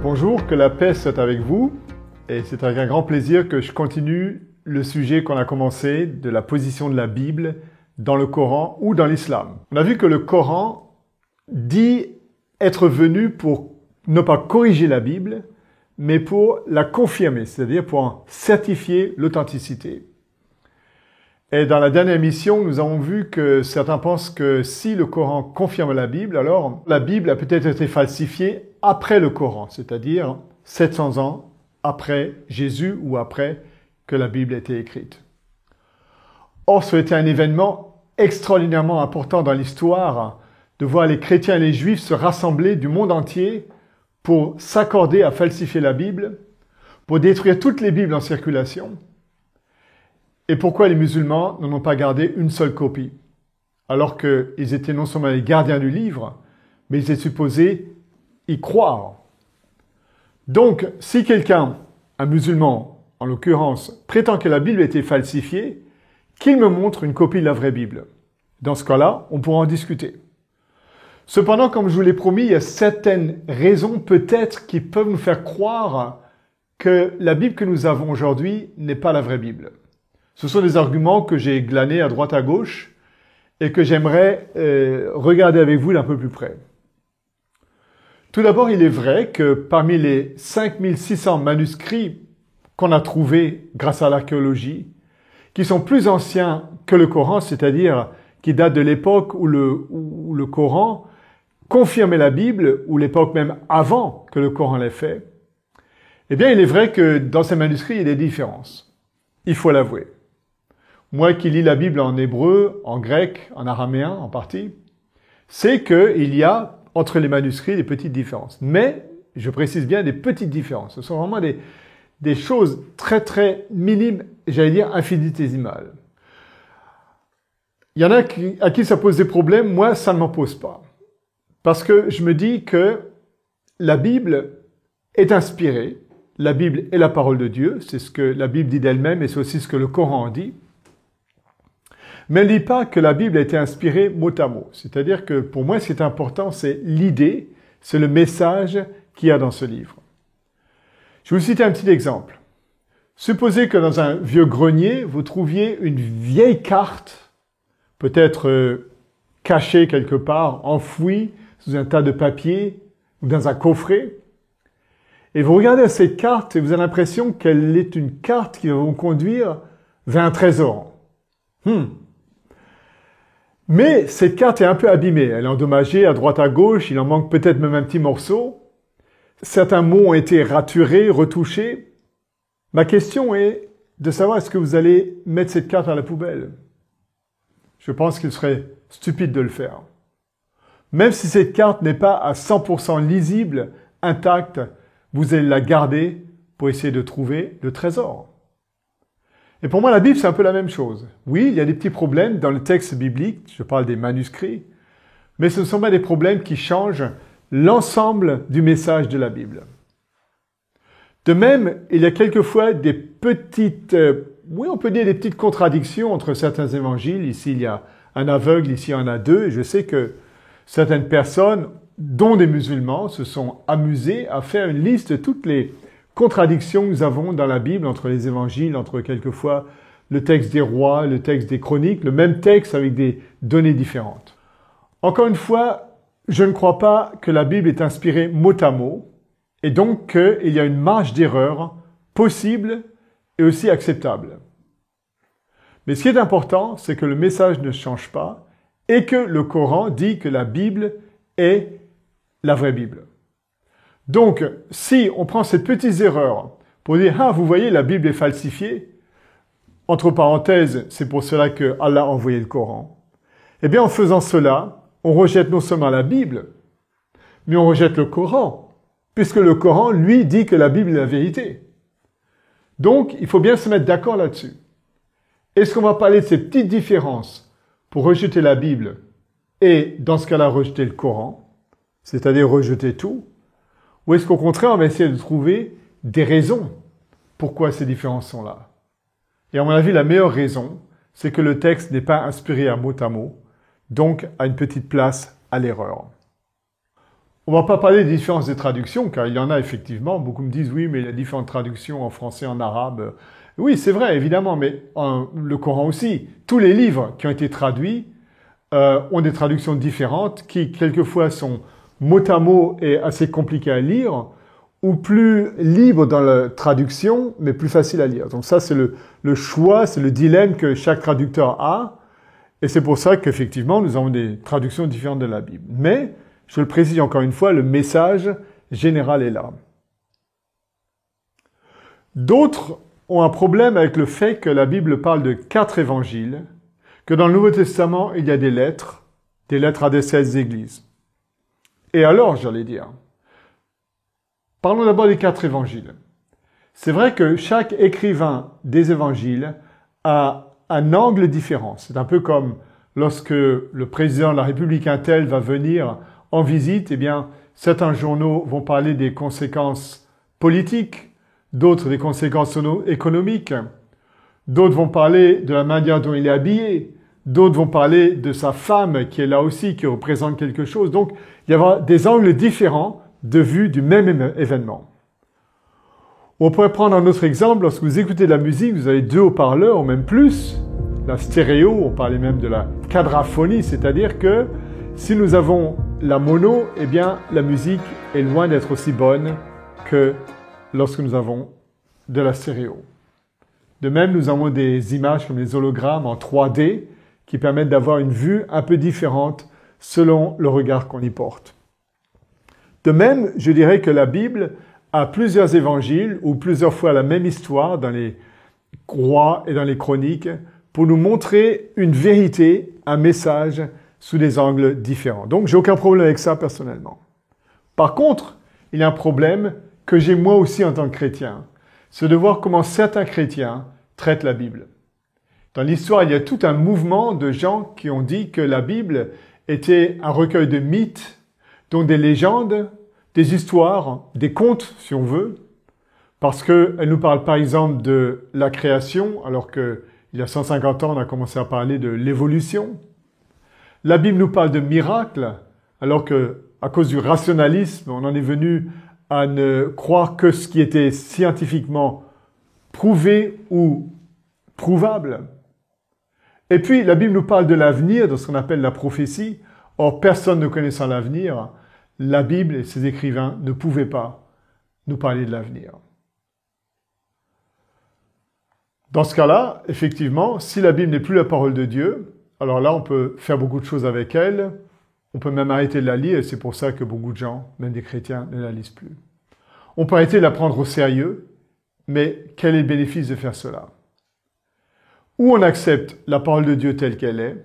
Bonjour, que la paix soit avec vous. Et c'est avec un grand plaisir que je continue le sujet qu'on a commencé de la position de la Bible dans le Coran ou dans l'islam. On a vu que le Coran dit être venu pour ne pas corriger la Bible, mais pour la confirmer, c'est-à-dire pour en certifier l'authenticité. Et dans la dernière émission, nous avons vu que certains pensent que si le Coran confirme la Bible, alors la Bible a peut-être été falsifiée après le Coran, c'est-à-dire 700 ans après Jésus ou après que la Bible ait été écrite. Or, ça a été un événement extraordinairement important dans l'histoire de voir les chrétiens et les juifs se rassembler du monde entier pour s'accorder à falsifier la Bible, pour détruire toutes les Bibles en circulation. Et pourquoi les musulmans n'en ont pas gardé une seule copie, alors qu'ils étaient non seulement les gardiens du livre, mais ils étaient supposés y croire. Donc, si quelqu'un, un musulman en l'occurrence, prétend que la Bible a été falsifiée, qu'il me montre une copie de la vraie Bible. Dans ce cas-là, on pourra en discuter. Cependant, comme je vous l'ai promis, il y a certaines raisons peut-être qui peuvent nous faire croire que la Bible que nous avons aujourd'hui n'est pas la vraie Bible. Ce sont des arguments que j'ai glanés à droite à gauche et que j'aimerais regarder avec vous d'un peu plus près. Tout d'abord, il est vrai que parmi les 5600 manuscrits qu'on a trouvés grâce à l'archéologie, qui sont plus anciens que le Coran, c'est-à-dire qui datent de l'époque où le Coran confirmait la Bible, ou l'époque même avant que le Coran l'ait fait, eh bien, il est vrai que dans ces manuscrits, il y a des différences. Il faut l'avouer. Moi qui lis la Bible en hébreu, en grec, en araméen en partie, c'est qu'il y a entre les manuscrits des petites différences. Mais, je précise bien, des petites différences. Ce sont vraiment des choses très très minimes, j'allais dire infinitésimales. Il y en a à qui ça pose des problèmes, moi ça ne m'en pose pas. Parce que je me dis que la Bible est inspirée, la Bible est la parole de Dieu, c'est ce que la Bible dit d'elle-même et c'est aussi ce que le Coran en dit. Mais elle ne dit pas que la Bible a été inspirée mot à mot. C'est-à-dire que pour moi, ce qui est important, c'est l'idée, c'est le message qu'il y a dans ce livre. Je vais vous citer un petit exemple. Supposez que dans un vieux grenier, vous trouviez une vieille carte, peut-être cachée quelque part, enfouie sous un tas de papier ou dans un coffret. Et vous regardez cette carte et vous avez l'impression qu'elle est une carte qui va vous conduire vers un trésor. Mais cette carte est un peu abîmée, elle est endommagée à droite à gauche, il en manque peut-être même un petit morceau. Certains mots ont été raturés, retouchés. Ma question est de savoir est-ce que vous allez mettre cette carte à la poubelle. Je pense qu'il serait stupide de le faire. Même si cette carte n'est pas à 100% lisible, intacte, vous allez la garder pour essayer de trouver le trésor. Et pour moi, la Bible, c'est un peu la même chose. Oui, il y a des petits problèmes dans le texte biblique, je parle des manuscrits, mais ce ne sont pas des problèmes qui changent l'ensemble du message de la Bible. De même, il y a quelquefois des petites, on peut dire des petites contradictions entre certains évangiles. Ici, il y a un aveugle, ici, il y en a deux, et je sais que certaines personnes, dont des musulmans, se sont amusés à faire une liste de toutes les contradictions que nous avons dans la Bible entre les évangiles, entre quelquefois le texte des rois, le texte des chroniques, le même texte avec des données différentes. Encore une fois, je ne crois pas que la Bible est inspirée mot à mot, et donc qu'il y a une marge d'erreur possible et aussi acceptable. Mais ce qui est important, c'est que le message ne change pas et que le Coran dit que la Bible est la vraie Bible. Donc, si on prend ces petites erreurs pour dire « Ah, vous voyez, la Bible est falsifiée », entre parenthèses, c'est pour cela que Allah a envoyé le Coran, eh bien, en faisant cela, on rejette non seulement la Bible, mais on rejette le Coran, puisque le Coran, lui, dit que la Bible est la vérité. Donc, il faut bien se mettre d'accord là-dessus. Est-ce qu'on va parler de ces petites différences pour rejeter la Bible et, dans ce cas-là, rejeter le Coran, c'est-à-dire rejeter tout, ou est-ce qu'au contraire, on va essayer de trouver des raisons pourquoi ces différences sont là? Et à mon avis, la meilleure raison, c'est que le texte n'est pas inspiré à mot, donc à une petite place à l'erreur. On ne va pas parler des différences des traductions, car il y en a effectivement. Beaucoup me disent, oui, mais il y a différentes traductions en français, en arabe. Oui, c'est vrai, évidemment, mais le Coran aussi. Tous les livres qui ont été traduits ont des traductions différentes, qui quelquefois sont mot à mot et assez compliquées à lire, ou plus libres dans la traduction, mais plus faciles à lire. Donc ça, c'est le choix, c'est le dilemme que chaque traducteur a. Et c'est pour ça qu'effectivement, nous avons des traductions différentes de la Bible. Mais, je le précise encore une fois, le message général est là. D'autres ont un problème avec le fait que la Bible parle de 4 évangiles, que dans le Nouveau Testament, il y a des lettres à des 16 églises. Et alors, j'allais dire, parlons d'abord des 4 évangiles. C'est vrai que chaque écrivain des évangiles a un angle différent. C'est un peu comme lorsque le président de la République un tel va venir en visite, eh bien, certains journaux vont parler des conséquences politiques, d'autres des conséquences économiques, d'autres vont parler de la manière dont il est habillé, d'autres vont parler de sa femme qui est là aussi, qui représente quelque chose. Donc, il y aura des angles différents de vue du même événement. On pourrait prendre un autre exemple, lorsque vous écoutez de la musique, vous avez 2 haut-parleurs ou même plus, la stéréo, on parlait même de la quadraphonie, c'est-à-dire que si nous avons la mono, eh bien la musique est loin d'être aussi bonne que lorsque nous avons de la stéréo. De même, nous avons des images comme les hologrammes en 3D qui permettent d'avoir une vue un peu différente selon le regard qu'on y porte. De même, je dirais que la Bible a plusieurs évangiles ou plusieurs fois la même histoire dans les rois et dans les chroniques pour nous montrer une vérité, un message sous des angles différents. Donc, j'ai aucun problème avec ça personnellement. Par contre, il y a un problème que j'ai moi aussi en tant que chrétien. C'est de voir comment certains chrétiens traitent la Bible. Dans l'histoire, il y a tout un mouvement de gens qui ont dit que la Bible était un recueil de mythes, donc des légendes, des histoires, des contes, si on veut, parce qu'elle nous parle par exemple de la création, alors qu'il y a 150 ans, on a commencé à parler de l'évolution. La Bible nous parle de miracles, alors que, à cause du rationalisme, on en est venu à ne croire que ce qui était scientifiquement prouvé ou prouvable. Et puis, la Bible nous parle de l'avenir, de ce qu'on appelle la prophétie. Or, personne ne connaissant l'avenir, la Bible et ses écrivains ne pouvaient pas nous parler de l'avenir. Dans ce cas-là, effectivement, si la Bible n'est plus la parole de Dieu, alors là, on peut faire beaucoup de choses avec elle. On peut même arrêter de la lire, et c'est pour ça que beaucoup de gens, même des chrétiens, ne la lisent plus. On peut arrêter de la prendre au sérieux, mais quel est le bénéfice de faire cela? Ou on accepte la parole de Dieu telle qu'elle est,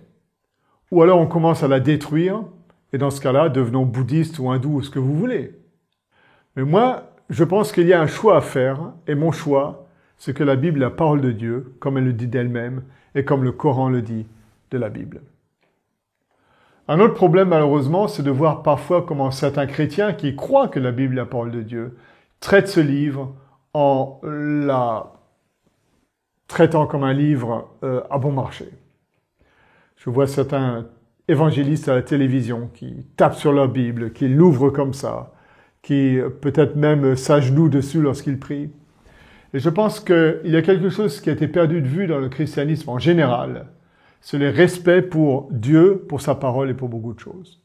ou alors on commence à la détruire, et dans ce cas-là, devenons bouddhistes ou hindous ou ce que vous voulez. Mais moi, je pense qu'il y a un choix à faire, et mon choix, c'est que la Bible est la parole de Dieu, comme elle le dit d'elle-même, et comme le Coran le dit de la Bible. Un autre problème, malheureusement, c'est de voir parfois comment certains chrétiens qui croient que la Bible est la parole de Dieu traitent ce livre en la traitant comme un livre à bon marché. Je vois certains évangélistes à la télévision qui tapent sur leur Bible, qui l'ouvrent comme ça, qui peut-être même s'agenouillent dessus lorsqu'ils prient. Et je pense qu'il y a quelque chose qui a été perdu de vue dans le christianisme en général. C'est le respect pour Dieu, pour sa parole et pour beaucoup de choses.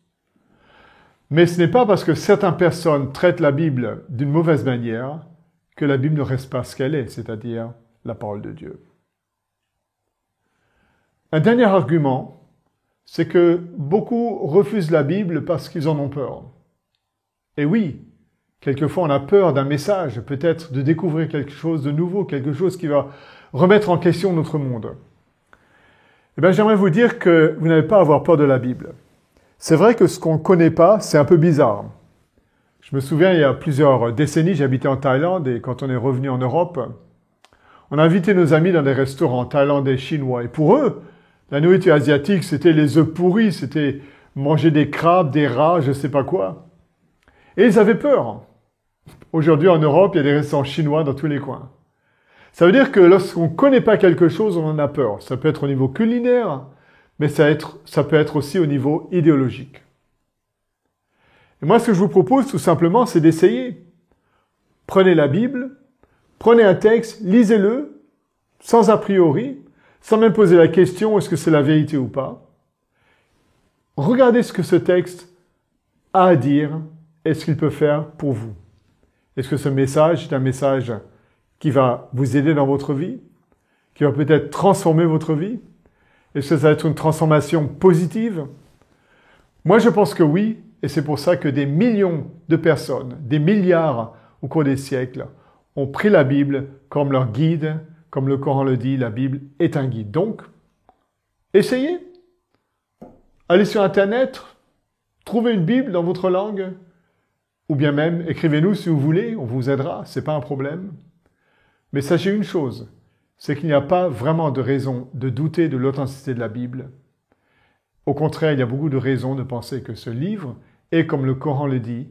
Mais ce n'est pas parce que certaines personnes traitent la Bible d'une mauvaise manière que la Bible ne reste pas ce qu'elle est, c'est-à-dire la parole de Dieu. Un dernier argument, c'est que beaucoup refusent la Bible parce qu'ils en ont peur. Et oui, quelquefois on a peur d'un message, peut-être de découvrir quelque chose de nouveau, quelque chose qui va remettre en question notre monde. Eh bien, j'aimerais vous dire que vous n'avez pas à avoir peur de la Bible. C'est vrai que ce qu'on ne connaît pas, c'est un peu bizarre. Je me souviens, il y a plusieurs décennies, j'habitais en Thaïlande et quand on est revenu en Europe, on a invité nos amis dans des restaurants thaïlandais, chinois. Et pour eux, la nourriture asiatique, c'était les œufs pourris, c'était manger des crabes, des rats, je ne sais pas quoi. Et ils avaient peur. Aujourd'hui, en Europe, il y a des restaurants chinois dans tous les coins. Ça veut dire que lorsqu'on ne connaît pas quelque chose, on en a peur. Ça peut être au niveau culinaire, mais ça peut être aussi au niveau idéologique. Et moi, ce que je vous propose tout simplement, c'est d'essayer. Prenez la Bible, prenez un texte, lisez-le, sans a priori, sans même poser la question, est-ce que c'est la vérité ou pas. Regardez ce que ce texte a à dire et ce qu'il peut faire pour vous. Est-ce que ce message est un message qui va vous aider dans votre vie, qui va peut-être transformer votre vie? Est-ce que ça va être une transformation positive? Moi, je pense que oui, et c'est pour ça que des millions de personnes, des milliards au cours des siècles, ont pris la Bible comme leur guide, comme le Coran le dit, la Bible est un guide. Donc, essayez. Allez sur Internet, trouvez une Bible dans votre langue, ou bien même écrivez-nous si vous voulez, on vous aidera, c'est pas un problème. Mais sachez une chose, c'est qu'il n'y a pas vraiment de raison de douter de l'authenticité de la Bible. Au contraire, il y a beaucoup de raisons de penser que ce livre est, comme le Coran le dit,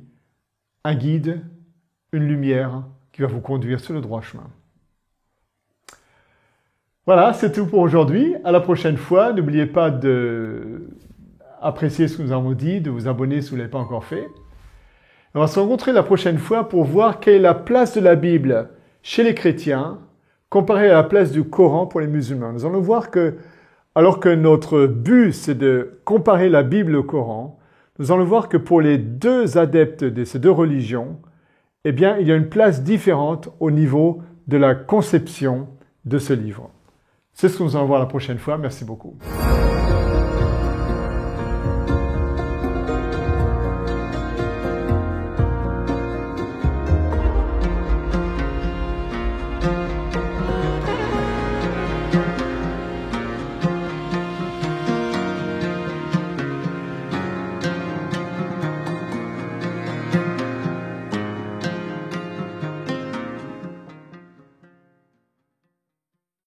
un guide, une lumière qui va vous conduire sur le droit chemin. Voilà, c'est tout pour aujourd'hui. À la prochaine fois. N'oubliez pas d'apprécier ce que nous avons dit, de vous abonner si vous ne l'avez pas encore fait. On va se rencontrer la prochaine fois pour voir quelle est la place de la Bible chez les chrétiens comparée à la place du Coran pour les musulmans. Nous allons voir que, alors que notre but c'est de comparer la Bible au Coran, nous allons voir que pour les deux adeptes de ces deux religions, eh bien, il y a une place différente au niveau de la conception de ce livre. C'est ce que nous allons voir la prochaine fois. Merci beaucoup.